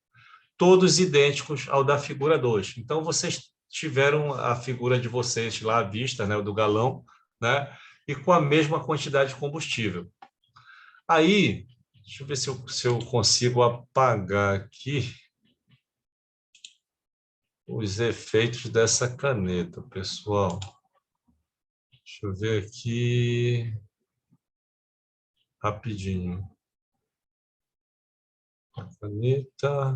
todos idênticos ao da figura 2. Então, vocês tiveram a figura de vocês lá à vista, né, o do galão, né, e com a mesma quantidade de combustível. Aí, deixa eu ver se eu consigo apagar aqui os efeitos dessa caneta, pessoal. Deixa eu ver aqui rapidinho. A caneta.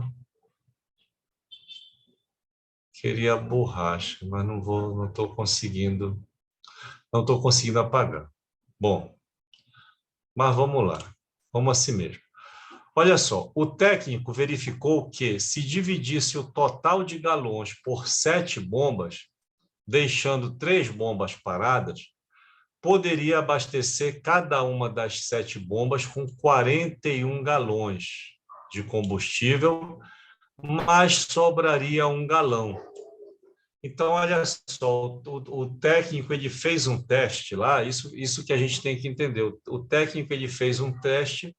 Queria a borracha, mas não estou conseguindo apagar. Bom, mas vamos lá. Vamos assim mesmo. Olha só, o técnico verificou que, se dividisse o total de galões por 7 bombas, deixando 3 bombas paradas, poderia abastecer cada uma das 7 bombas com 41 galões de combustível, mas sobraria 1 galão. Então, olha só, o técnico ele fez um teste lá, isso que a gente tem que entender. O técnico ele fez um teste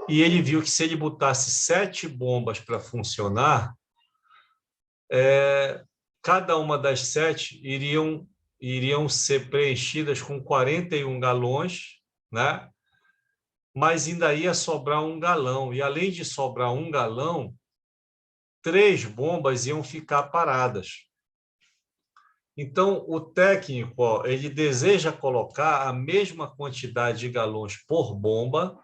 e ele viu que se ele botasse 7 bombas para funcionar, cada uma das 7 iriam ser preenchidas com 41 galões, né? Mas ainda ia sobrar 1 galão. E, além de sobrar 1 galão, 3 bombas iam ficar paradas. Então, o técnico ele deseja colocar a mesma quantidade de galões por bomba,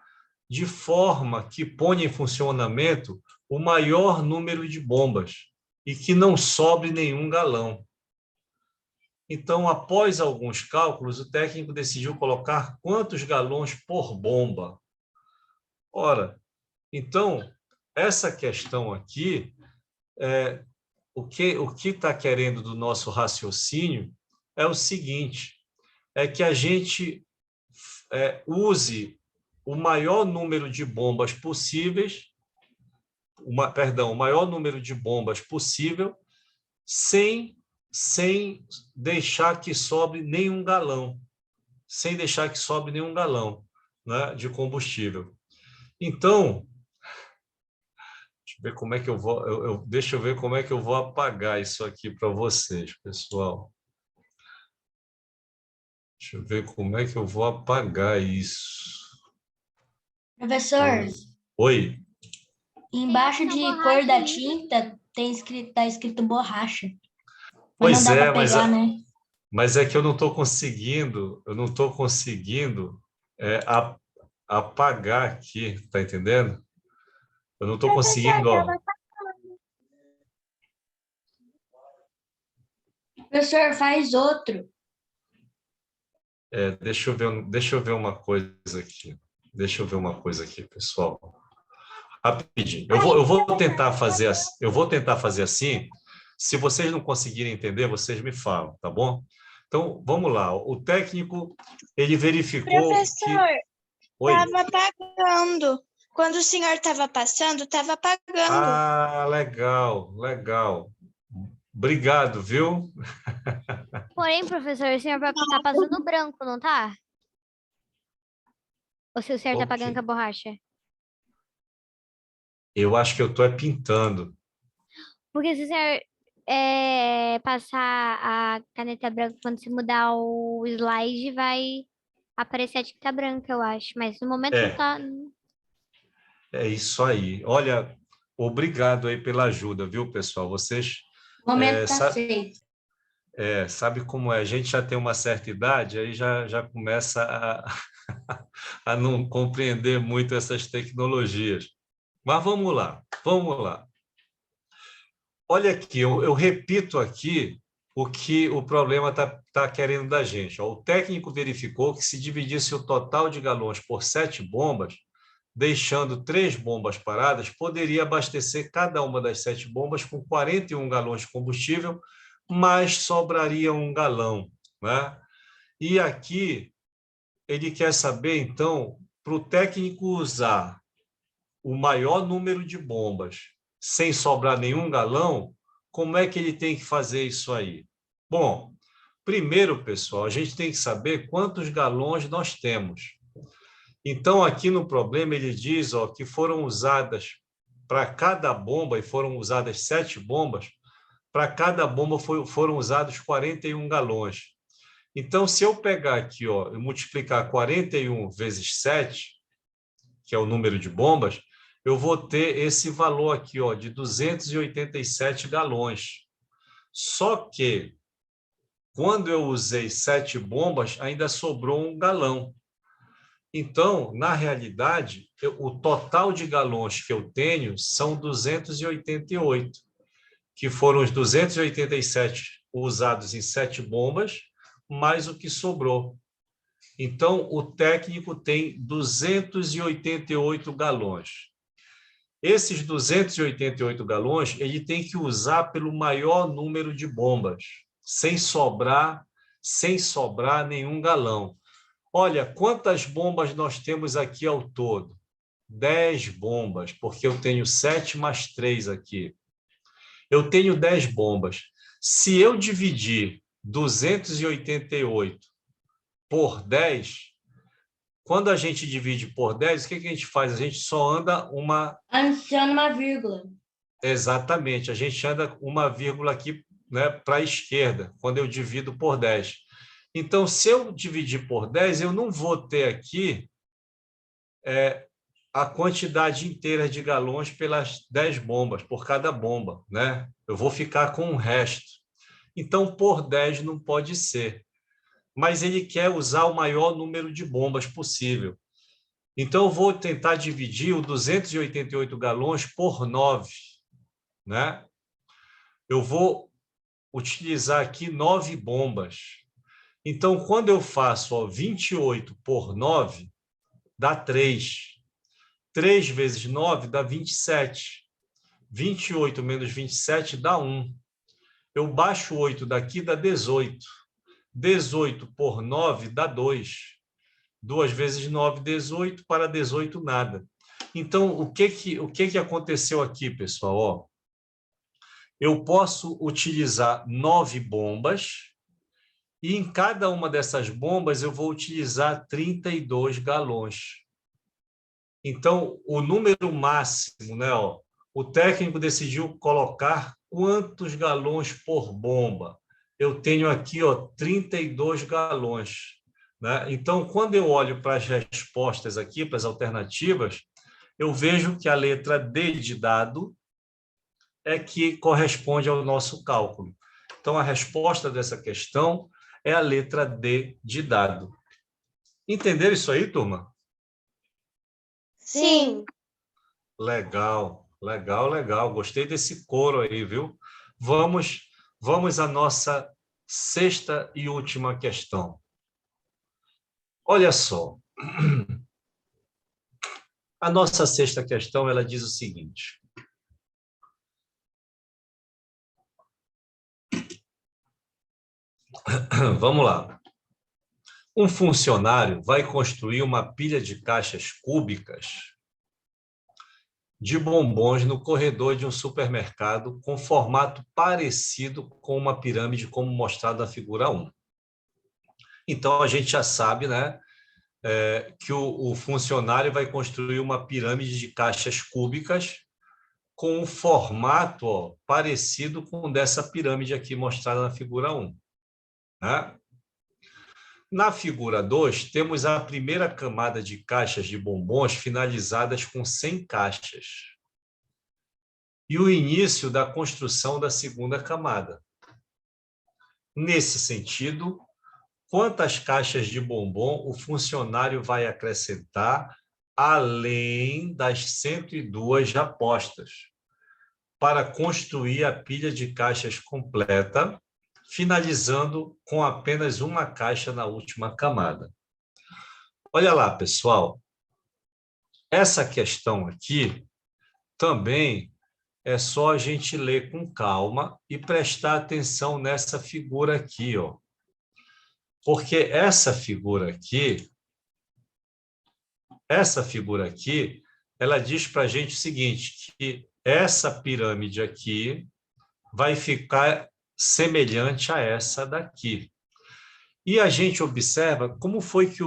de forma que ponha em funcionamento o maior número de bombas e que não sobre nenhum galão. Então, após alguns cálculos, o técnico decidiu colocar quantos galões por bomba. Ora, então, essa questão aqui, o que está querendo do nosso raciocínio é o seguinte, é que a gente use o maior número de bombas possíveis, o maior número de bombas possível, sem deixar que sobre nenhum galão, né, de combustível. Então, deixa eu ver como é que eu vou, deixa eu ver como é que eu vou apagar isso aqui para vocês, pessoal. Deixa eu ver como é que eu vou apagar isso. Professor, Oi. embaixo de cor da tinta tá escrito borracha. Pois não dá é, pra pegar, né? mas é que eu não estou conseguindo, apagar aqui, tá entendendo? Eu não estou conseguindo, ó. Professor, faz outro. Deixa eu ver uma coisa aqui. Deixa eu ver uma coisa aqui, pessoal. Rapidinho. Eu vou tentar fazer assim. Se vocês não conseguirem entender, vocês me falam, tá bom? Então, vamos lá. O técnico, ele verificou Professor, que... Oi. estava apagando. Quando o senhor estava passando, estava apagando. Ah, legal, legal. Obrigado, viu? Porém, professor, o senhor tá passando branco, não tá? Ou se o senhor tá Ok. apagando com a borracha? Eu acho que eu estou pintando. Porque se o senhor passar a caneta branca, quando se mudar o slide, vai aparecer a tinta branca, eu acho. Mas no momento não tá. É isso aí. Olha, obrigado aí pela ajuda, viu, pessoal? Vocês O momento tá feito. sabe como é? A gente já tem uma certa idade, aí já começa a não compreender muito essas tecnologias. Mas vamos lá, vamos lá. Olha aqui, eu repito aqui o que o problema tá querendo da gente. Ó, o técnico verificou que, se dividisse o total de galões por 7 bombas, deixando 3 bombas paradas, poderia abastecer cada uma das 7 bombas com 41 galões de combustível, mas sobraria 1 galão, né? E aqui ele quer saber, então, para o técnico usar o maior número de bombas sem sobrar nenhum galão, como é que ele tem que fazer isso aí? Bom, primeiro, pessoal, a gente tem que saber quantos galões nós temos. Então, aqui no problema, ele diz que foram usadas para cada bomba, e foram usadas 7 bombas, para cada bomba foram usados 41 galões. Então, se eu pegar aqui e multiplicar 41 vezes 7, que é o número de bombas, eu vou ter esse valor aqui de 287 galões. Só que, quando eu usei 7 bombas, ainda sobrou 1 galão. Então, na realidade, o total de galões que eu tenho são 288, que foram os 287 usados em 7 bombas, mais o que sobrou. Então, o técnico tem 288 galões. Esses 288 galões, ele tem que usar pelo maior número de bombas, sem sobrar nenhum galão. Olha, quantas bombas nós temos aqui ao todo? 10 bombas, porque eu tenho 7 mais 3 aqui. Eu tenho 10 bombas. Se eu dividir 288 por 10, quando a gente divide por 10, o que a gente faz? A gente só anda uma... Adiciona uma vírgula. Exatamente, a gente anda uma vírgula aqui, né, para a esquerda, quando eu divido por 10. Então, se eu dividir por 10, eu não vou ter aqui a quantidade inteira de galões pelas 10 bombas, por cada bomba, né? Eu vou ficar com o resto. Então, por 10 não pode ser. Mas ele quer usar o maior número de bombas possível. Então, eu vou tentar dividir o 288 galões por 9, né? Eu vou utilizar aqui 9 bombas. Então, quando eu faço 28 por 9, dá 3. 3 vezes 9 dá 27. 28 menos 27 dá 1. Eu baixo 8 daqui, dá 18. 18 por 9 dá 2. 2 vezes 9, 18. Para 18, nada. Então, o que aconteceu aqui, pessoal? Ó, eu posso utilizar 9 bombas e em cada uma dessas bombas eu vou utilizar 32 galões. Então, o número máximo, né? Ó, o técnico decidiu colocar quantos galões por bomba. Eu tenho aqui, ó, 32 galões. Né? Então, quando eu olho para as respostas aqui, para as alternativas, eu vejo que a letra D de dado é que corresponde ao nosso cálculo. Então, a resposta dessa questão é a letra D de dado. Entenderam isso aí, turma? Sim. Legal, legal, legal. Gostei desse coro aí, viu? Vamos à nossa sexta e última questão. Olha só. A nossa sexta questão, ela diz o seguinte. Vamos lá. Um funcionário vai construir uma pilha de caixas cúbicas de bombons no corredor de um supermercado com formato parecido com uma pirâmide, como mostrado na figura 1. Então, a gente já sabe, né, que o funcionário vai construir uma pirâmide de caixas cúbicas com um formato, ó, parecido com o dessa pirâmide aqui mostrada na figura 1. Né? Na figura 2, temos a primeira camada de caixas de bombons finalizadas com 100 caixas. E o início da construção da segunda camada. Nesse sentido, quantas caixas de bombom o funcionário vai acrescentar além das 102 já postas, para construir a pilha de caixas completa, finalizando com apenas uma caixa na última camada? Olha lá, pessoal. Essa questão aqui também é só a gente ler com calma e prestar atenção nessa figura aqui, ó. Porque essa figura aqui, ela diz para a gente o seguinte, que essa pirâmide aqui vai ficar semelhante a essa daqui. E a gente observa como foi que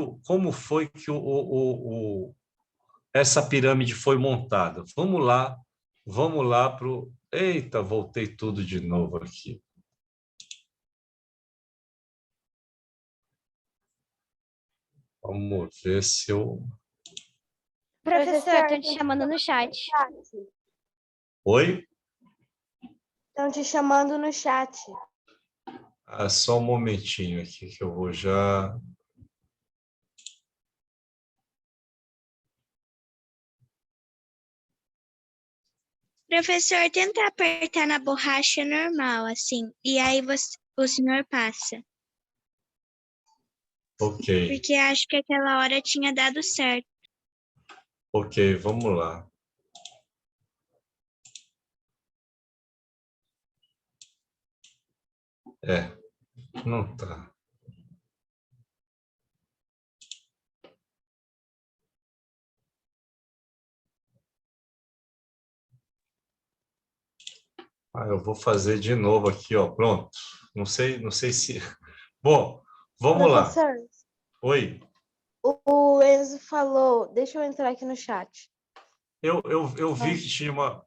essa pirâmide foi montada. Vamos lá para o... Eita, voltei tudo de novo aqui. Vamos ver se eu... Professor, estão te chamando no chat. Oi? Estão te chamando no chat. Ah, só um momentinho aqui que eu vou já... Professor, tenta apertar na borracha normal, assim, e aí o senhor passa. Ok, Porque acho que aquela hora tinha dado certo. ok, vamos lá. É, não tá. Eu vou fazer de novo aqui, ó. Pronto. Não sei se. Bom, vamos lá. Professor, Oi. o Enzo falou, deixa eu entrar aqui no chat. Eu vi que tinha uma.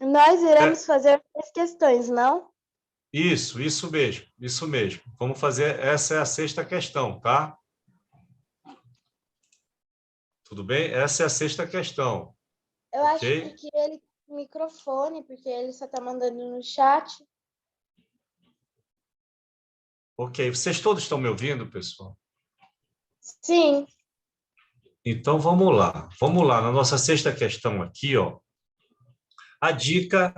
Nós iremos fazer 3 questões, não? Isso mesmo, isso mesmo. Vamos fazer. Essa é a 6ª questão, tá? Tudo bem? Essa é a 6ª questão. Eu Ok? acho que ele tem microfone, porque ele só está mandando no chat. Ok. Vocês todos estão me ouvindo, pessoal? Sim. Então, vamos lá. Vamos lá. Na nossa 6ª questão aqui, ó. A dica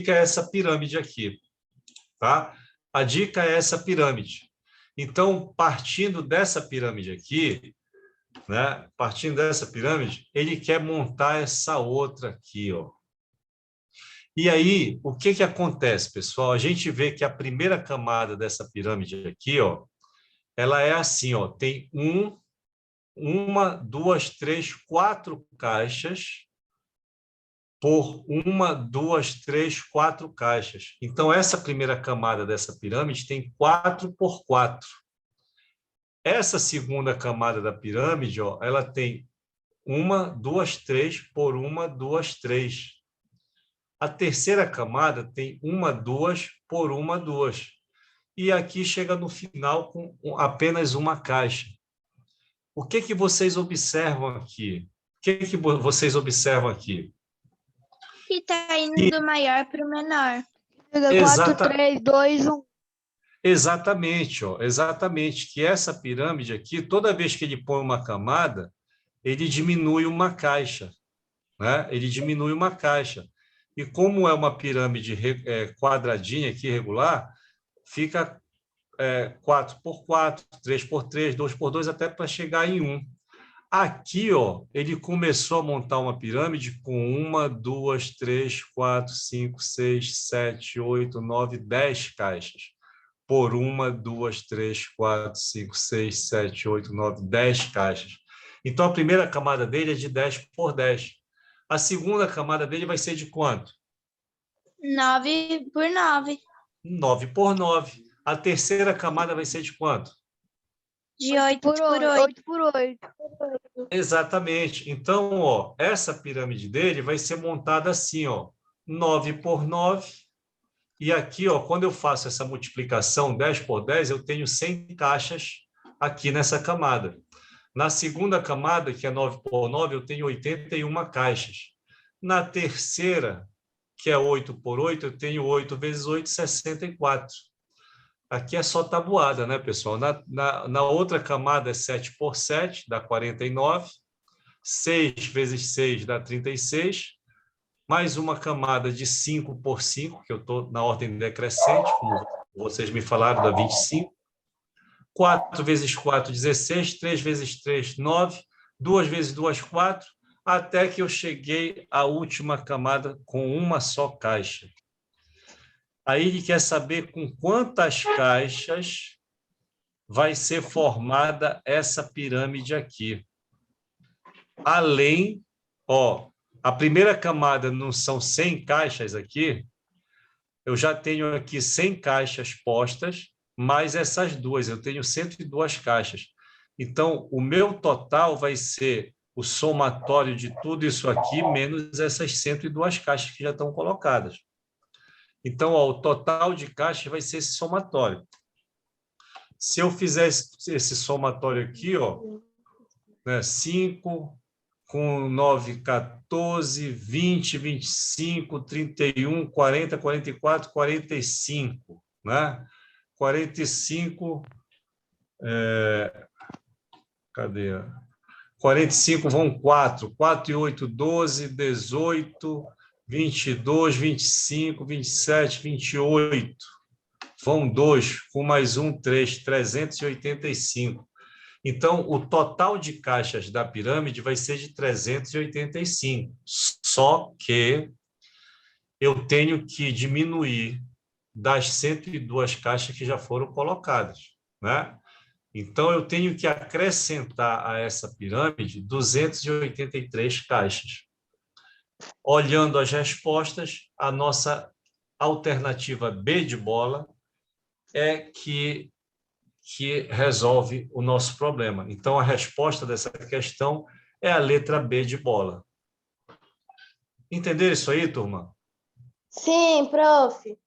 é essa pirâmide aqui, tá? A dica é essa pirâmide. Então, partindo dessa pirâmide aqui, né? Partindo dessa pirâmide, ele quer montar essa outra aqui, ó. E aí, o que que acontece, pessoal? A gente vê que a primeira camada dessa pirâmide aqui, ó, ela é assim, ó, tem uma, duas, três, 4 caixas por 1, 2, 3, 4 caixas. Então, essa primeira camada dessa pirâmide tem 4 por 4. Essa segunda camada da pirâmide, ó, ela tem 1, 2, 3 por 1, 2, 3. A terceira camada tem 1, 2 por 1, 2. E aqui chega no final com apenas uma caixa. O que que vocês observam aqui? O que que vocês observam aqui? Que tá indo do maior para o menor. 4, 3, 2, 1. Exatamente, ó, exatamente. Que essa pirâmide aqui, toda vez que ele põe uma camada, ele diminui uma caixa, né? Ele diminui uma caixa. E como é uma pirâmide quadradinha aqui, regular, fica 4 por 4, 3 por 3, 2 por 2, até para chegar em 1. Aqui, ó, ele começou a montar uma pirâmide com 1, 2, 3, 4, 5, 6, 7, 8, 9, 10 caixas. Por 1, 2, 3, 4, 5, 6, 7, 8, 9, 10 caixas. Então, a primeira camada dele é de 10 por 10. A segunda camada dele vai ser de quanto? 9 por 9. 9 por 9. A terceira camada vai ser de quanto? De 8 por 8. 8 por 8. Exatamente. Então, ó, essa pirâmide dele vai ser montada assim, ó, 9 por 9. E aqui, ó, quando eu faço essa multiplicação 10 por 10, eu tenho 100 caixas aqui nessa camada. Na segunda camada, que é 9 por 9, eu tenho 81 caixas. Na terceira, que é 8 por 8, eu tenho 8 vezes 8, 64. Aqui é só tabuada, né, pessoal? Na outra camada é 7 por 7, dá 49. 6 vezes 6 dá 36. Mais uma camada de 5 por 5, que eu estou na ordem decrescente, como vocês me falaram, dá 25. 4 vezes 4, 16. 3 vezes 3, 9. 2 vezes 2, 4. Até que eu cheguei à última camada com uma só caixa. Aí ele quer saber com quantas caixas vai ser formada essa pirâmide aqui. Além, ó, a primeira camada não são 100 caixas aqui, eu já tenho aqui 100 caixas postas, mais essas duas, eu tenho 102 caixas. Então, o meu total vai ser o somatório de tudo isso aqui, menos essas 102 caixas que já estão colocadas. Então, ó, o total de caixas vai ser esse somatório. Se eu fizer esse somatório aqui, ó, né, 5 com 9, 14, 20, 25, 31, 40, 44, 45, né? 45, cadê? 45 vão 4, 4 e 8, 12, 18, 22, 25, 27, 28. Vão 2, com mais 1, 3, 385. Então, o total de caixas da pirâmide vai ser de 385. Só que eu tenho que diminuir das 102 caixas que já foram colocadas, né? Então, eu tenho que acrescentar a essa pirâmide 283 caixas. Olhando as respostas, a nossa alternativa B de bola é que resolve o nosso problema. Então, a resposta dessa questão é a letra B de bola. Entenderam isso aí, turma? Sim, prof.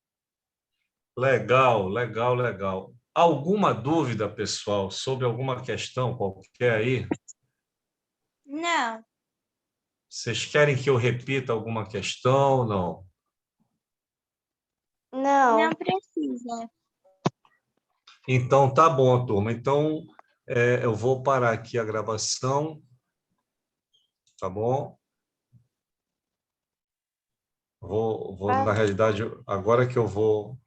Legal, legal, legal. Alguma dúvida, pessoal, sobre alguma questão qualquer aí? Não. Vocês querem que eu repita alguma questão? Não. Não. Não precisa. Então, tá bom, turma. Então, eu vou parar aqui a gravação, tá bom? Na realidade, agora que eu vou